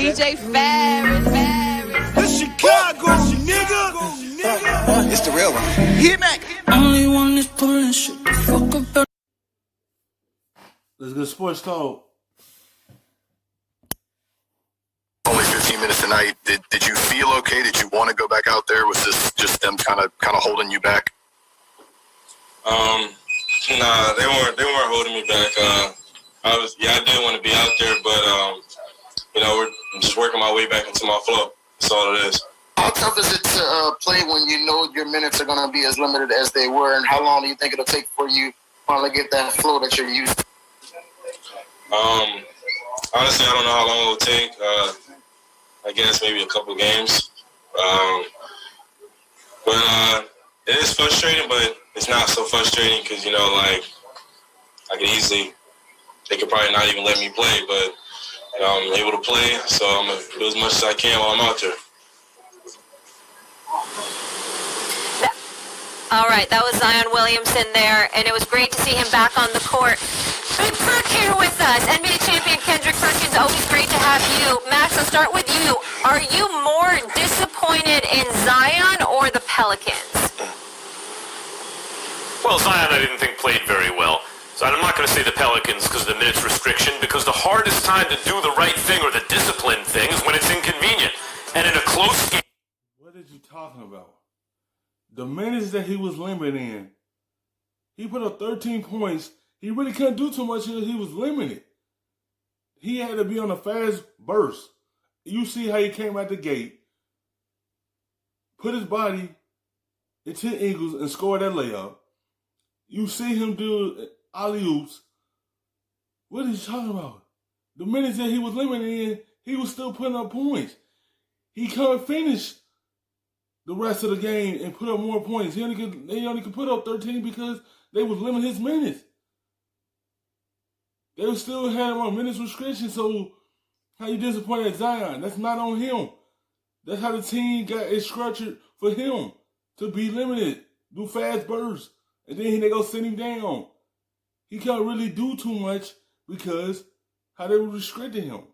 DJ Ferris. It's Chicago, nigga. It's the real one. Hit me. Only one is pulling shit the fuck up. Let's get sports talk. Only 15 minutes tonight. Did you feel okay? Did you want to go back out there? Was this just them kind of holding you back? Nah, they weren't holding me back. I did want to be out there, but we're just working my way back into my flow. That's all it is. How tough is it to play when you know your minutes are going to be as limited as they were, and how long do you think it'll take for you to finally get that flow that you're used to? Honestly, I don't know how long it will take. I guess maybe a couple games. But it is frustrating, but it's not so frustrating because, they could probably not even let me play, but I'm able to play, so I'm going to do as much as I can while I'm out there. All right, that was Zion Williamson there, and it was great to see him back on the court. Big Perk here with us. NBA champion Kendrick Perkins, always great to have you. Max, I'll start with you. Are you more disappointed in Zion or the Pelicans? Well, Zion I didn't think played very well. So I'm not going to say the Pelicans because of the minutes restriction, because the hardest time to do the right thing or the disciplined thing is when it's inconvenient. And in a close game... What are you talking about? The minutes that he was limited in, he put up 13 points. He really couldn't do too much because he was limited. He had to be on a fast burst. You see how he came out the gate, put his body into Eagles and scored that layup. You see him do alley-oops. What are you talking about? The minutes that he was limited in, he was still putting up points. He couldn't finish the rest of the game and put up more points. They only could put up 13 because they was limiting his minutes. They still had him on minutes restriction, so how you disappointed at Zion? That's not on him. That's how the team got it structured for him to be limited, do fast bursts, and then they go sit him down. He can't really do too much because how they were restricting him.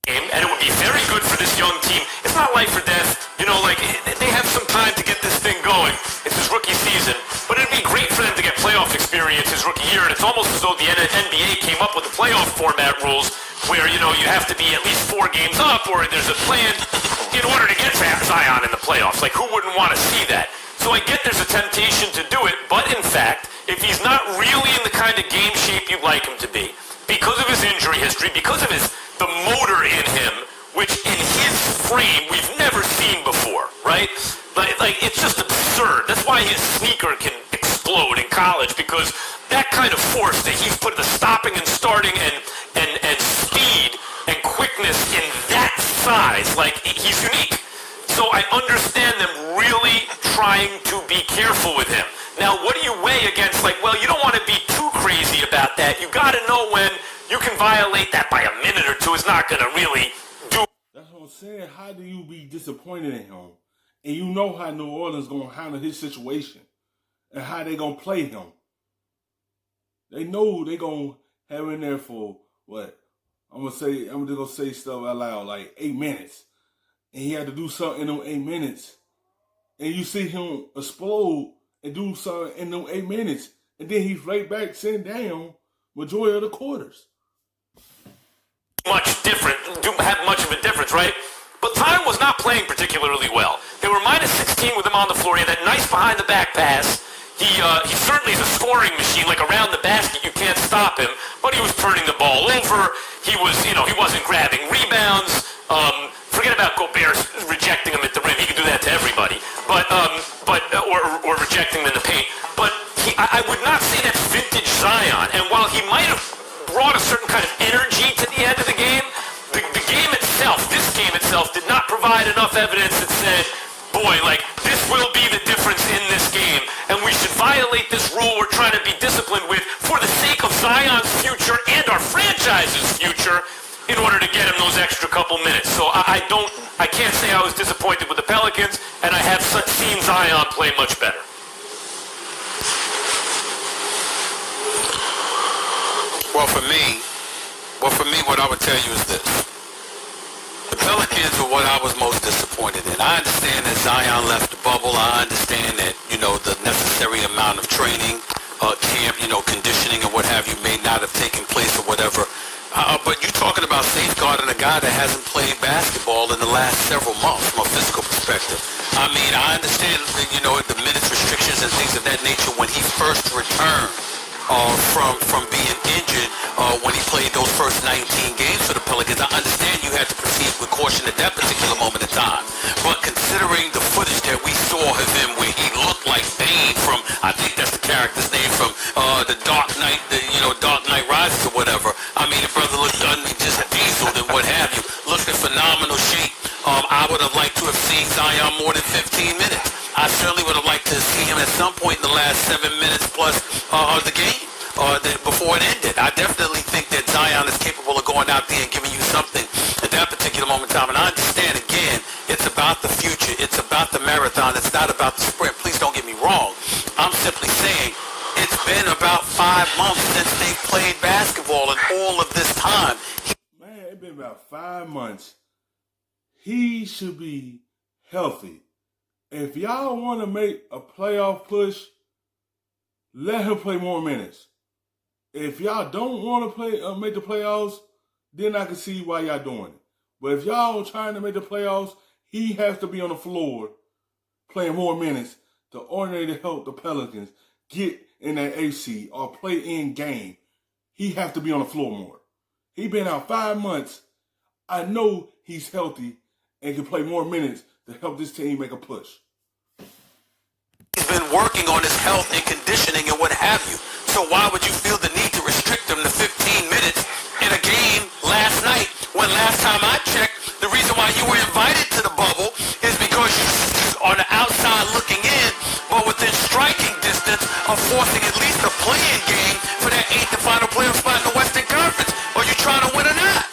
And it would be very good for this young team. It's not life or death. They have some time to get this thing going. It's his rookie season. But it'd be great for them to get playoff experience his rookie year. And it's almost as though the NBA came up with the playoff format rules where, you have to be at least 4 games up or there's a plan in order to get Zion in the playoffs. Like, who wouldn't want to see that? So I get there's a temptation to do it. But, in fact, if he's not really in the kind of game shape you'd like him to be, because of his injury history, because of the motor in him, which in his frame we've never seen before, right? Like it's just absurd. That's why his sneaker can explode in college, because that kind of force that he's put the stopping and starting and speed and quickness in that size, like he's unique. So I understand them really trying to be careful with him. Now, what do you weigh against, you don't want to be too crazy about that. You got to know when you can violate that by a minute or two. It's not going to really do. That's what I'm saying. How do you be disappointed in him? And you know how New Orleans going to handle his situation and how they going to play him. They know they going to have him there for, what? I'm just going to say stuff out loud, like 8 minutes. And he had to do something in them 8 minutes. And you see him explode and do something in them 8 minutes. And then he's right back sitting down majority of the quarters. Have much of a difference, right? But Zion was not playing particularly well. They were minus 16 with him on the floor. He had that nice behind the back pass. He certainly is a scoring machine, like around the basket, you can't stop him. But he was turning the ball over. He wasn't grabbing rebounds. Forget about Gobert rejecting him at the rim. He can do that to everybody. Or rejecting him in the paint. But I would not say that's vintage Zion. And while he might have brought a certain kind of energy to the end of the game, this game itself did not provide enough evidence that said, boy, this will be the difference in this game. And we should violate this rule we're trying to be disciplined with for the sake of Zion's future and our franchise's future in order to get him those extra couple minutes. So I can't say I was disappointed with the Pelicans, and I have seen Zion play much better. Well, for me, what I would tell you is this. understand that Zion left the bubble. I understand that, the necessary amount of training, camp, conditioning and what have you may not have taken place or whatever. But you're talking about safeguarding a guy that hasn't played basketball in the last several months from a physical perspective. I mean, I understand, the minutes restrictions and things of that nature when he first returned from being injured when he played those first 19 games for the Pelicans. I understand you had to proceed with caution at that particular moment in time. But considering the footage that we saw of him where he looked like Bane from, I think that's the character's name from the Dark Knight, Dark Knight Rises or whatever. I mean, the brother looked just dazzled and what have you. Looked in phenomenal shape. I would have liked to have seen Zion more than 15 minutes. I certainly would have liked to see him at some point in the last 7 minutes plus of the game before it ended. I definitely think that Zion is capable of going out there and giving you something at that particular moment in time. And I understand, again, it's about the future. It's about the marathon. It's not about the sprint. Please don't get me wrong. I'm simply saying it's been about 5 months since they played basketball, and all of this time. Man, it's been about 5 months. He should be healthy. If y'all want to make a playoff push, let him play more minutes. If y'all don't want to make the playoffs, then I can see why y'all doing it. But if y'all trying to make the playoffs, he has to be on the floor playing more minutes to ordinarily help the Pelicans get in that AC or play in game. He has to be on the floor more. He been out 5 months. I know he's healthy and can play more minutes to help this team make a push. He's been working on his health and conditioning and what have you. So why would you feel the need to restrict him to 15 minutes in a game last night when last time I checked, the reason why you were invited to the bubble is because you're on the outside looking in, but within striking distance of forcing at least a play-in game for that 8th and final playoff spot in the Western Conference. Are you trying to win or not?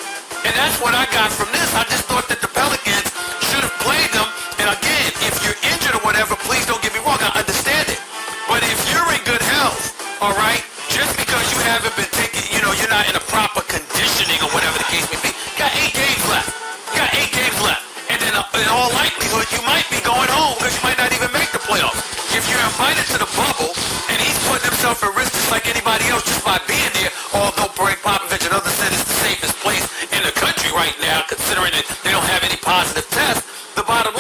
And that's what I got from this. I just thought that the Pelicans should have played them. And again, if you're injured or whatever, please don't get me wrong. I understand it. But if you're in good health, all right, just because you haven't been taking, you're not in a proper conditioning or whatever the case may be, you got 8 games left. You got 8 games left. And then in all likelihood, you might be going home because you might not even make the playoffs. If you're invited to the bubble and he's putting himself at risk just like anybody else just by being there, although Greg Popovich and others said it's the safest place in the country right now, considering that they don't have any positive tests, the bottom